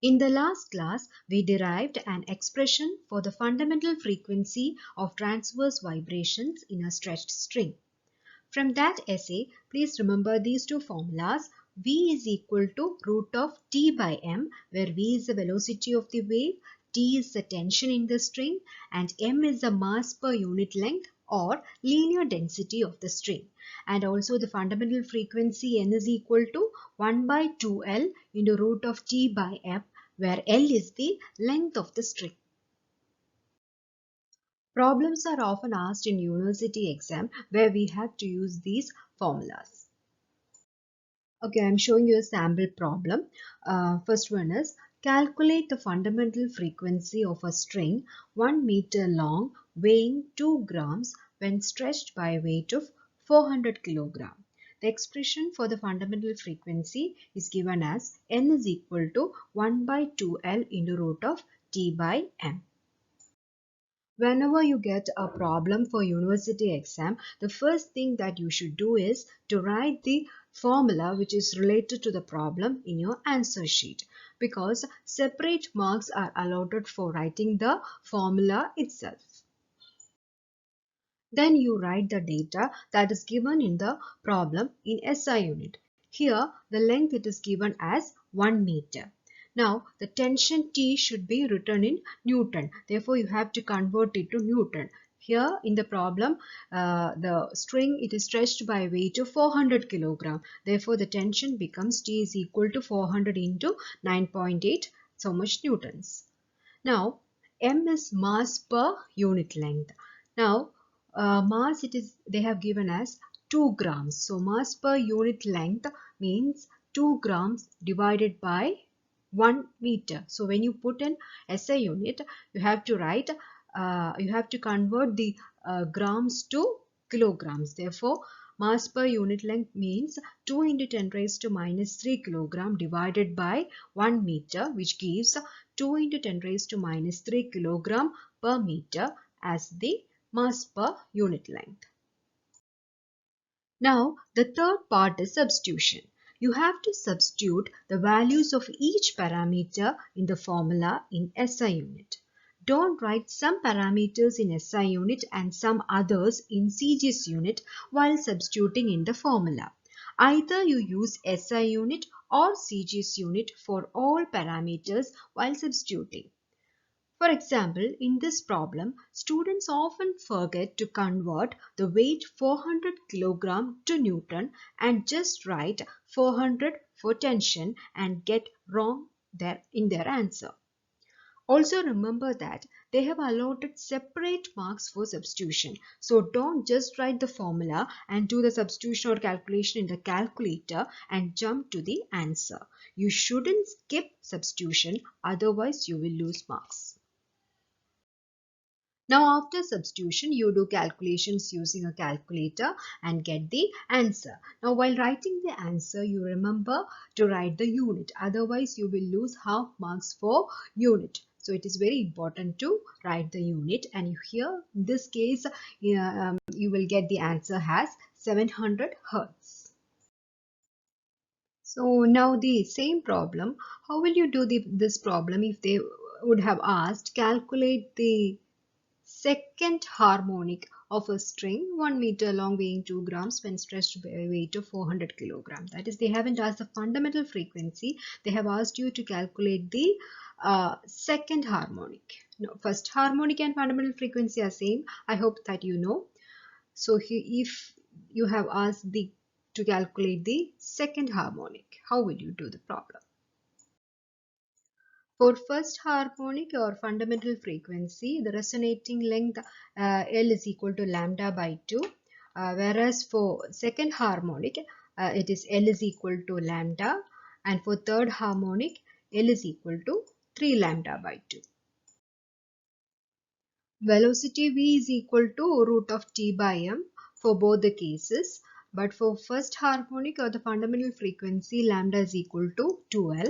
In the last class, we derived an expression for the fundamental frequency of transverse vibrations in a stretched string. From that essay, please remember these two formulas. V is equal to root of T by M, where V is the velocity of the wave, T is the tension in the string, and M is the mass per unit length or linear density of the string. And also the fundamental frequency N is equal to 1 by 2L into root of T by M, where L is the length of the string. Problems are often asked in university exam where we have to use these formulas. Okay, I'm showing you a sample problem. First one is calculate the fundamental frequency of a string 1 meter long weighing 2 grams when stretched by a weight of 400 kilogram. The expression for the fundamental frequency is given as N is equal to 1 by 2L into root of T by M. Whenever you get a problem for university exam, the first thing that you should do is to write the formula which is related to the problem in your answer sheet, because separate marks are allotted for writing the formula itself. Then you write the data that is given in the problem in SI unit. Here the length it is given as 1 meter. Now the tension T should be written in Newton. Therefore you have to convert it to Newton. Here in the problem the string it is stretched by a weight of 400 kilogram. Therefore the tension becomes T is equal to 400 into 9.8 so much newtons. Now M is mass per unit length. Now mass they have given as 2 grams. So mass per unit length means 2 grams divided by 1 meter. So when you put in SI unit, you have to write, you have to convert the grams to kilograms. Therefore, mass per unit length means 2 into 10 raised to minus 3 kilogram divided by 1 meter, which gives 2 into 10 raised to minus 3 kilogram per meter as the mass per unit length. Now the third part is substitution. You have to substitute the values of each parameter in the formula in SI unit. Don't write some parameters in SI unit and some others in CGS unit while substituting in the formula. Either you use SI unit or CGS unit for all parameters while substituting. For example, in this problem, students often forget to convert the weight 400 kg to Newton and just write 400 for tension and get wrong in their answer. Also remember that they have allotted separate marks for substitution. So don't just write the formula and do the substitution or calculation in the calculator and jump to the answer. You shouldn't skip substitution, otherwise you will lose marks. Now after substitution, you do calculations using a calculator and get the answer. Now while writing the answer, you remember to write the unit. Otherwise, you will lose half marks for unit. So it is very important to write the unit. And here, in this case, you will get the answer as 700 Hertz. So now the same problem. How will you do this problem if they would have asked calculate the second harmonic of a string 1 meter long weighing 2 grams when stretched by a weight of 400 kilograms. That is, they haven't asked the fundamental frequency. They have asked you to calculate the second harmonic. No, first harmonic and fundamental frequency are same. I hope that you know. So if you have asked to calculate the second harmonic, how will you do the problem? For first harmonic or fundamental frequency, the resonating length L is equal to lambda by 2. Whereas for second harmonic, it is L is equal to lambda. And for third harmonic, L is equal to 3 lambda by 2. Velocity V is equal to root of T by M for both the cases. But for first harmonic or the fundamental frequency, lambda is equal to 2L.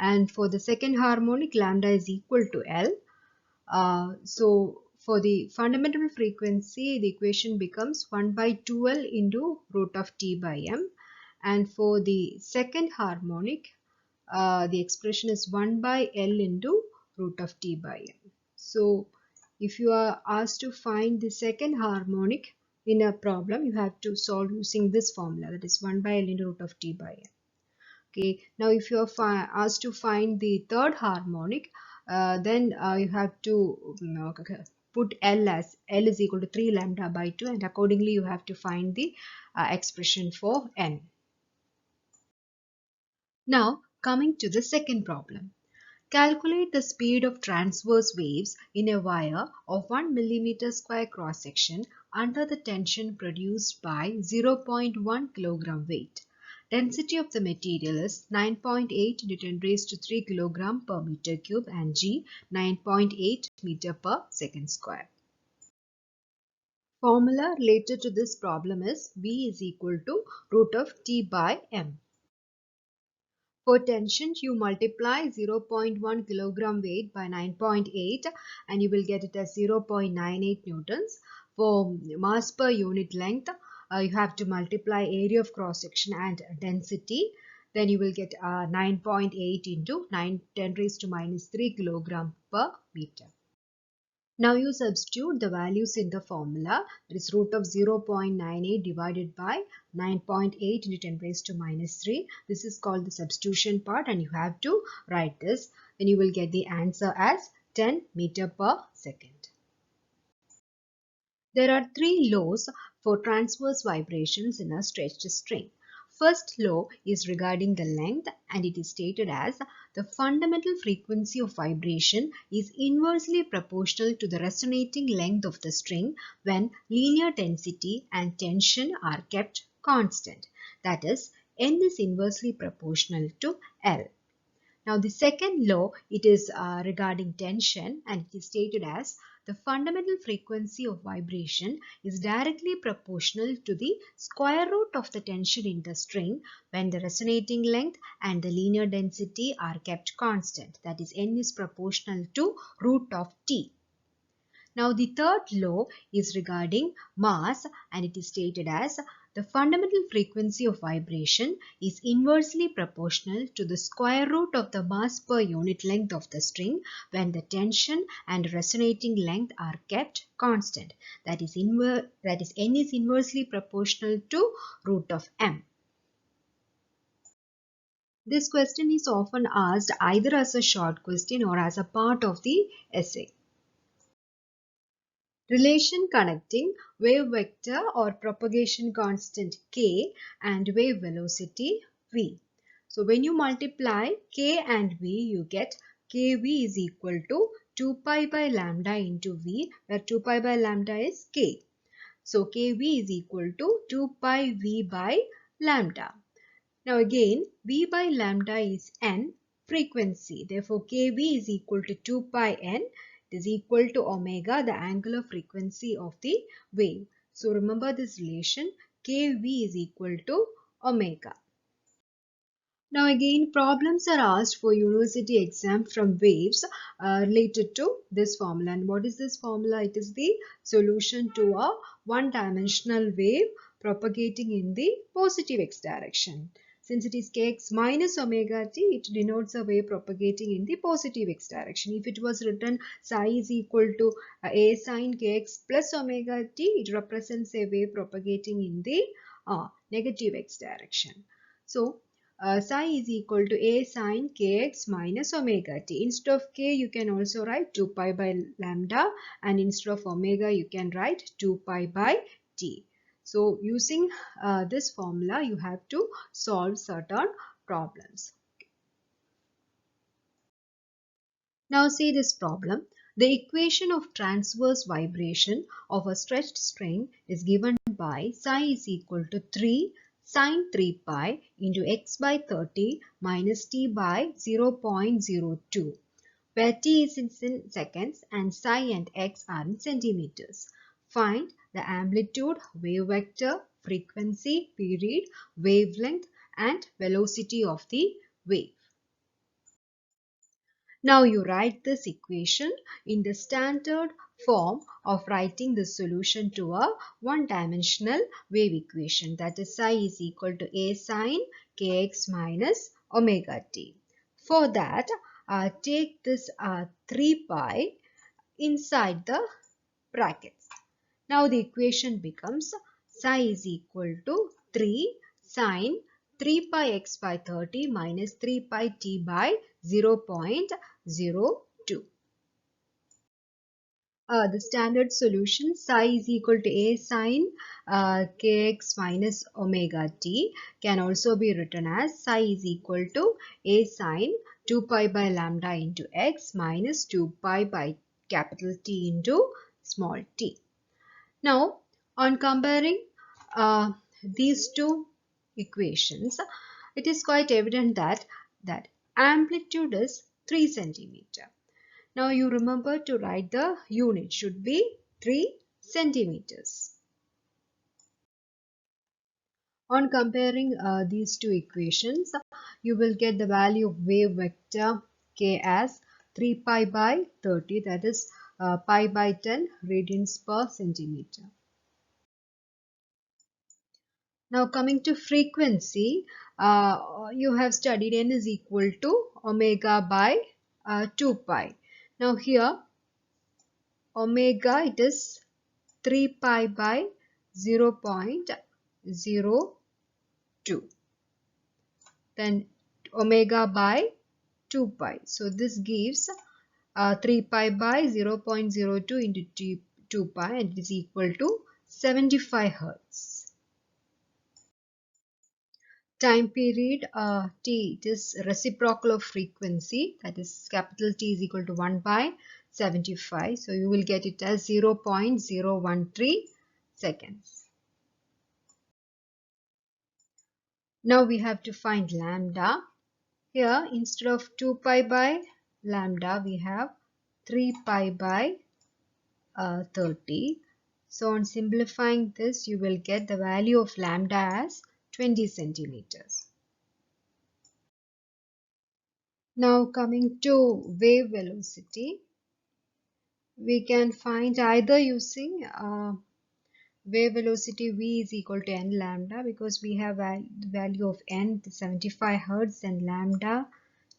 And for the second harmonic, lambda is equal to L. So for the fundamental frequency, the equation becomes 1 by 2L into root of T by M. And for the second harmonic, the expression is 1 by L into root of t by n. So if you are asked to find the second harmonic in a problem, you have to solve using this formula, that is 1 by L into root of t by n. Okay, now if you are asked to find the third harmonic, then you have to put L as L is equal to 3 lambda by 2, and accordingly you have to find the expression for n. Now coming to the second problem. Calculate the speed of transverse waves in a wire of 1 millimeter square cross section under the tension produced by 0.1 kilogram weight. Density of the material is 9.8 into 10 raised to 3 kilogram per meter cube and G 9.8 meter per second square. Formula related to this problem is V is equal to root of T by M. For tension, you multiply 0.1 kilogram weight by 9.8 and you will get it as 0.98 newtons. For mass per unit length, you have to multiply area of cross section and density. Then you will get 9.8 into 10 raised to minus 3 kilogram per meter. Now you substitute the values in the formula, that is root of 0.98 divided by 9.8 into 10 raised to minus 3. This is called the substitution part and you have to write this. Then you will get the answer as 10 meter per second. There are three laws for transverse vibrations in a stretched string. First law is regarding the length and it is stated as the fundamental frequency of vibration is inversely proportional to the resonating length of the string when linear density and tension are kept constant. That is, N is inversely proportional to L. Now the second law, it is regarding tension and it is stated as the fundamental frequency of vibration is directly proportional to the square root of the tension in the string when the resonating length and the linear density are kept constant. That is, N is proportional to root of T. Now the third law is regarding mass and it is stated as the fundamental frequency of vibration is inversely proportional to the square root of the mass per unit length of the string when the tension and resonating length are kept constant. That is N is inversely proportional to root of M. This question is often asked either as a short question or as a part of the essay. Relation connecting wave vector or propagation constant k and wave velocity v. So when you multiply k and v, you get kv is equal to 2 pi by lambda into v, where 2 pi by lambda is k. So kv is equal to 2 pi v by lambda. Now again, v by lambda is n, frequency. Therefore kv is equal to 2 pi n. It is equal to omega, the angular frequency of the wave. So remember this relation, kv is equal to omega. Now again, problems are asked for university exam from waves related to this formula. And what is this formula? It is the solution to a one-dimensional wave propagating in the positive x direction. Since it is kx minus omega t, it denotes a wave propagating in the positive x direction. If it was written psi is equal to a sine kx plus omega t, it represents a wave propagating in the negative x direction. So, psi is equal to a sine kx minus omega t. Instead of k, you can also write 2 pi by lambda, and instead of omega, you can write 2 pi by t. So using this formula, you have to solve certain problems. Now see this problem. The equation of transverse vibration of a stretched string is given by psi is equal to 3 sine 3 pi into x by 30 minus t by 0.02, where t is in seconds and psi and x are in centimeters. Find the amplitude, wave vector, frequency, period, wavelength and velocity of the wave. Now you write this equation in the standard form of writing the solution to a one-dimensional wave equation, that is psi is equal to a sine kx minus omega t. For that, take this 3 pi inside the brackets. Now the equation becomes psi is equal to 3 sine 3 pi x by 30 minus 3 pi t by 0.02. The standard solution psi is equal to a sine kx minus omega t can also be written as psi is equal to a sine 2 pi by lambda into x minus 2 pi by capital T into small t. Now, on comparing these two equations, it is quite evident that amplitude is 3 centimeter. Now, you remember to write the unit should be 3 centimeters. On comparing these two equations, you will get the value of wave vector k as 3 pi by 30, that is pi by 10 radians per centimeter. Now coming to frequency, you have studied n is equal to omega by 2 pi. Now here omega it is 3 pi by 0.02. Then omega by 2 pi. So this gives 3 pi by 0.02 into 2 pi, and it is equal to 75 Hertz. Time period t, it is reciprocal of frequency, that is capital T is equal to 1 by 75. So you will get it as 0.013 seconds. Now we have to find lambda. Here instead of 2 pi by lambda we have 3 pi by 30. So on simplifying this you will get the value of lambda as 20 centimeters. Now coming to wave velocity, we can find either using wave velocity v is equal to n lambda, because we have value of n 75 Hertz and lambda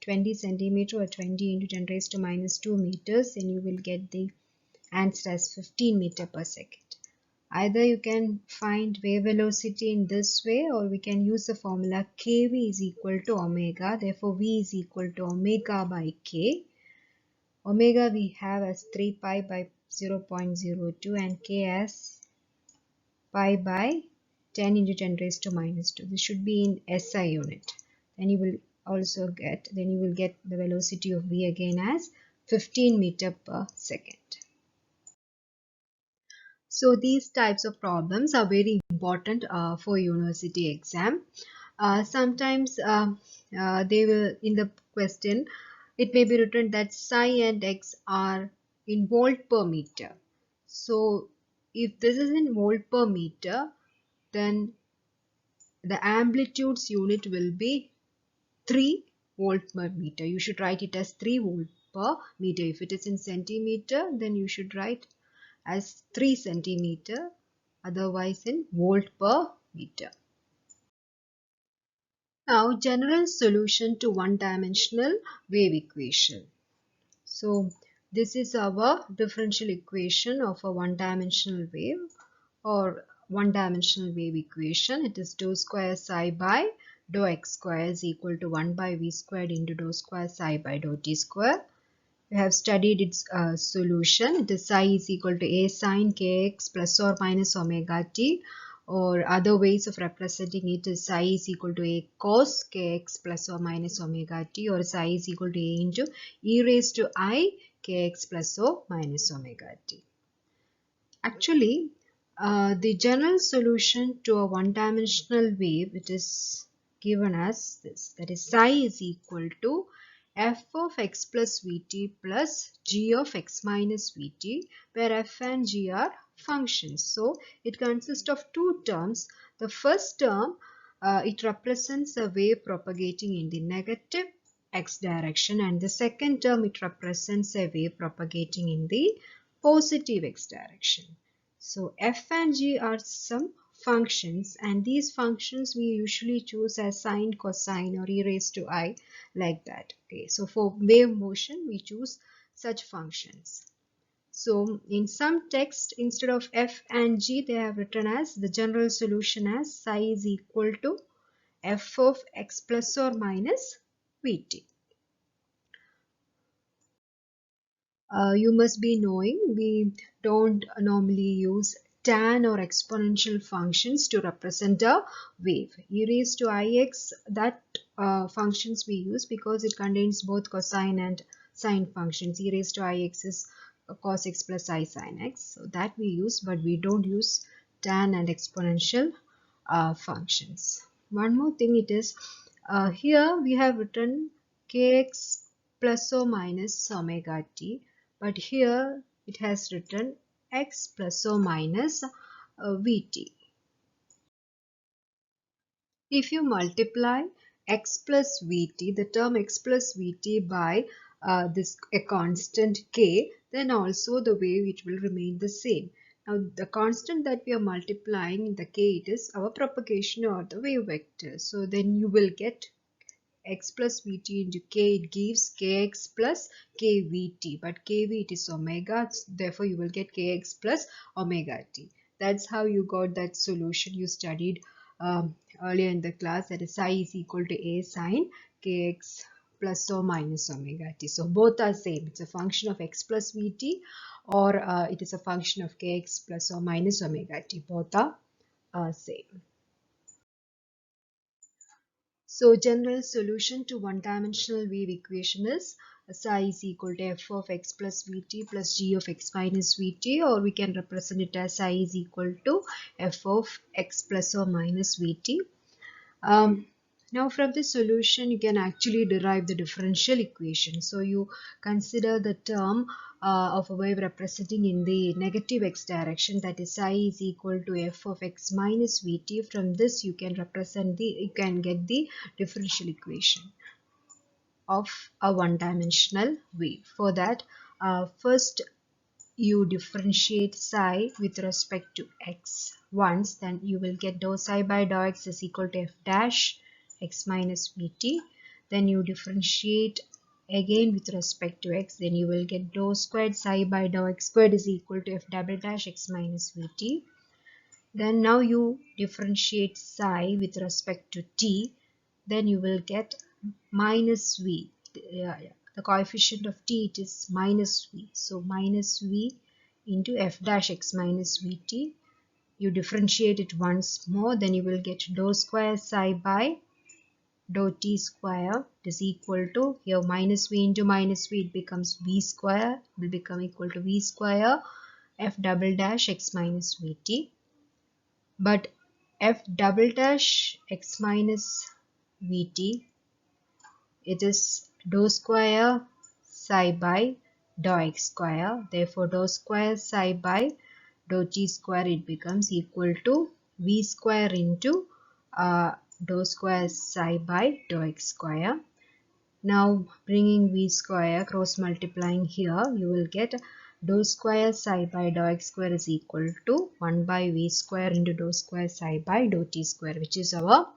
20 centimeter or 20 into 10 raised to minus 2 meters, and you will get the answer as 15 meter per second. Either you can find wave velocity in this way, or we can use the formula kv is equal to omega. Therefore, v is equal to omega by k. Omega we have as 3 pi by 0.02 and k as pi by 10 into 10 raised to minus 2. This should be in SI unit. Then you will get the velocity of v again as 15 meter per second. So these types of problems are very important for university exam. Sometimes they will, in the question, it may be written that psi and x are in volt per meter. So if this is in volt per meter, then the amplitude's unit will be 3 volt per meter. You should write it as 3 volt per meter. If it is in centimeter, then you should write as 3 centimeter, otherwise in volt per meter. Now, general solution to one-dimensional wave equation. So, this is our differential equation of a one-dimensional wave or one-dimensional wave equation. It is dou square psi by dou x square is equal to 1 by v squared into dou square psi by dou t square. We have studied its solution. It is psi is equal to a sine kx plus or minus omega t, or other ways of representing it is psi is equal to a cos kx plus or minus omega t, or psi is equal to a into e raised to I kx plus or minus omega t. Actually, the general solution to a one-dimensional wave, it is given as this, that is psi is equal to f of x plus vt plus g of x minus vt, where f and g are functions. So it consists of two terms. The first term, it represents a wave propagating in the negative x direction, and the second term, it represents a wave propagating in the positive x direction. So f and g are some functions, and these functions we usually choose as sine, cosine, or e raised to I, like that. Okay, so for wave motion we choose such functions. So in some text, instead of f and g, they have written as the general solution as psi is equal to f of x plus or minus vt. You must be knowing we don't normally use tan or exponential functions to represent a wave. E raised to ix, that functions we use because it contains both cosine and sine functions. E raised to ix is cos x plus I sin x. So that we use, but we don't use tan and exponential functions. One more thing it is, here we have written kx plus or minus omega t, but here it has written x plus or minus vt. If you multiply x plus vt, the term x plus vt by this a constant k, then also the wave it will remain the same. Now the constant that we are multiplying in the k, it is our propagation or the wave vector. So then you will get x plus vt into k, it gives kx plus kvt, but kv it is omega, therefore you will get kx plus omega t. That's how you got that solution you studied earlier in the class, that is psi is equal to a sine kx plus or minus omega t. So both are same. It's a function of x plus vt, or it is a function of kx plus or minus omega t. Both are same. So general solution to one-dimensional wave equation is psi is equal to f of x plus vt plus g of x minus vt, or we can represent it as psi is equal to f of x plus or minus vt. Now from this solution you can actually derive the differential equation. So you consider the term of a wave representing in the negative x direction, that is psi is equal to f of x minus vt. From this you can get the differential equation of a one-dimensional wave. For that, first you differentiate psi with respect to x once, then you will get dou psi by dou x is equal to f dash x minus vt. Then you differentiate again with respect to x, then you will get dou squared psi by dou x squared is equal to f double dash x minus vt. Then now you differentiate psi with respect to t, then you will get minus v. The coefficient of t, it is minus v. So minus v into f dash x minus vt. You differentiate it once more, then you will get dou square psi by dou t square is equal to, here minus v into minus v, it becomes v square, will become equal to v square f double dash x minus vt. But f double dash x minus vt, it is dou square psi by dou x square. Therefore dou square psi by dou t square, it becomes equal to v square into dou square psi by dou x square. Now bringing v square, cross multiplying here, you will get dou square psi by dou x square is equal to 1 by v square into dou square psi by dou t square, which is our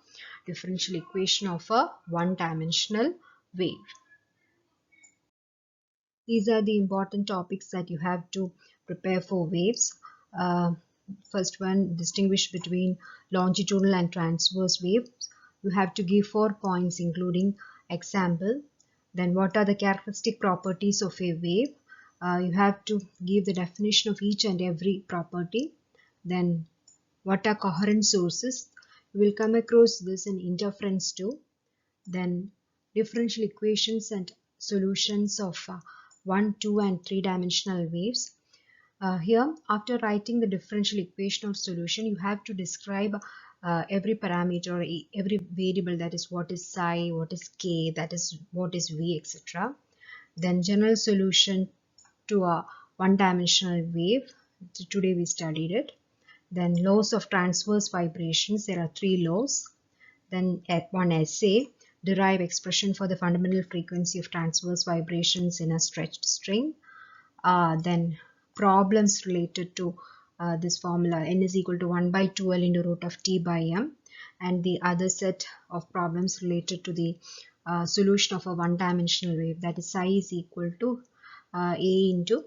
differential equation of a one-dimensional wave. These are the important topics that you have to prepare for waves. First one, distinguish between longitudinal and transverse waves. You have to give 4 points including example. Then what are the characteristic properties of a wave? You have to give the definition of each and every property. Then what are coherent sources? You will come across this in interference too. Then differential equations and solutions of 1, 2 and 3 dimensional waves. Here, after writing the differential equation or solution, you have to describe every parameter or every variable, that is what is psi, what is k, that is what is v, etc. Then general solution to a one-dimensional wave. Today we studied it. Then laws of transverse vibrations. There are 3 laws. Then at one essay, derive expression for the fundamental frequency of transverse vibrations in a stretched string. Then problems related to this formula n is equal to 1 by 2l into root of t by m, and the other set of problems related to the solution of a one-dimensional wave, that is psi is equal to a into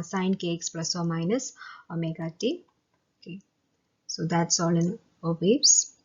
sine kx plus or minus omega t. Okay, so that's all in waves.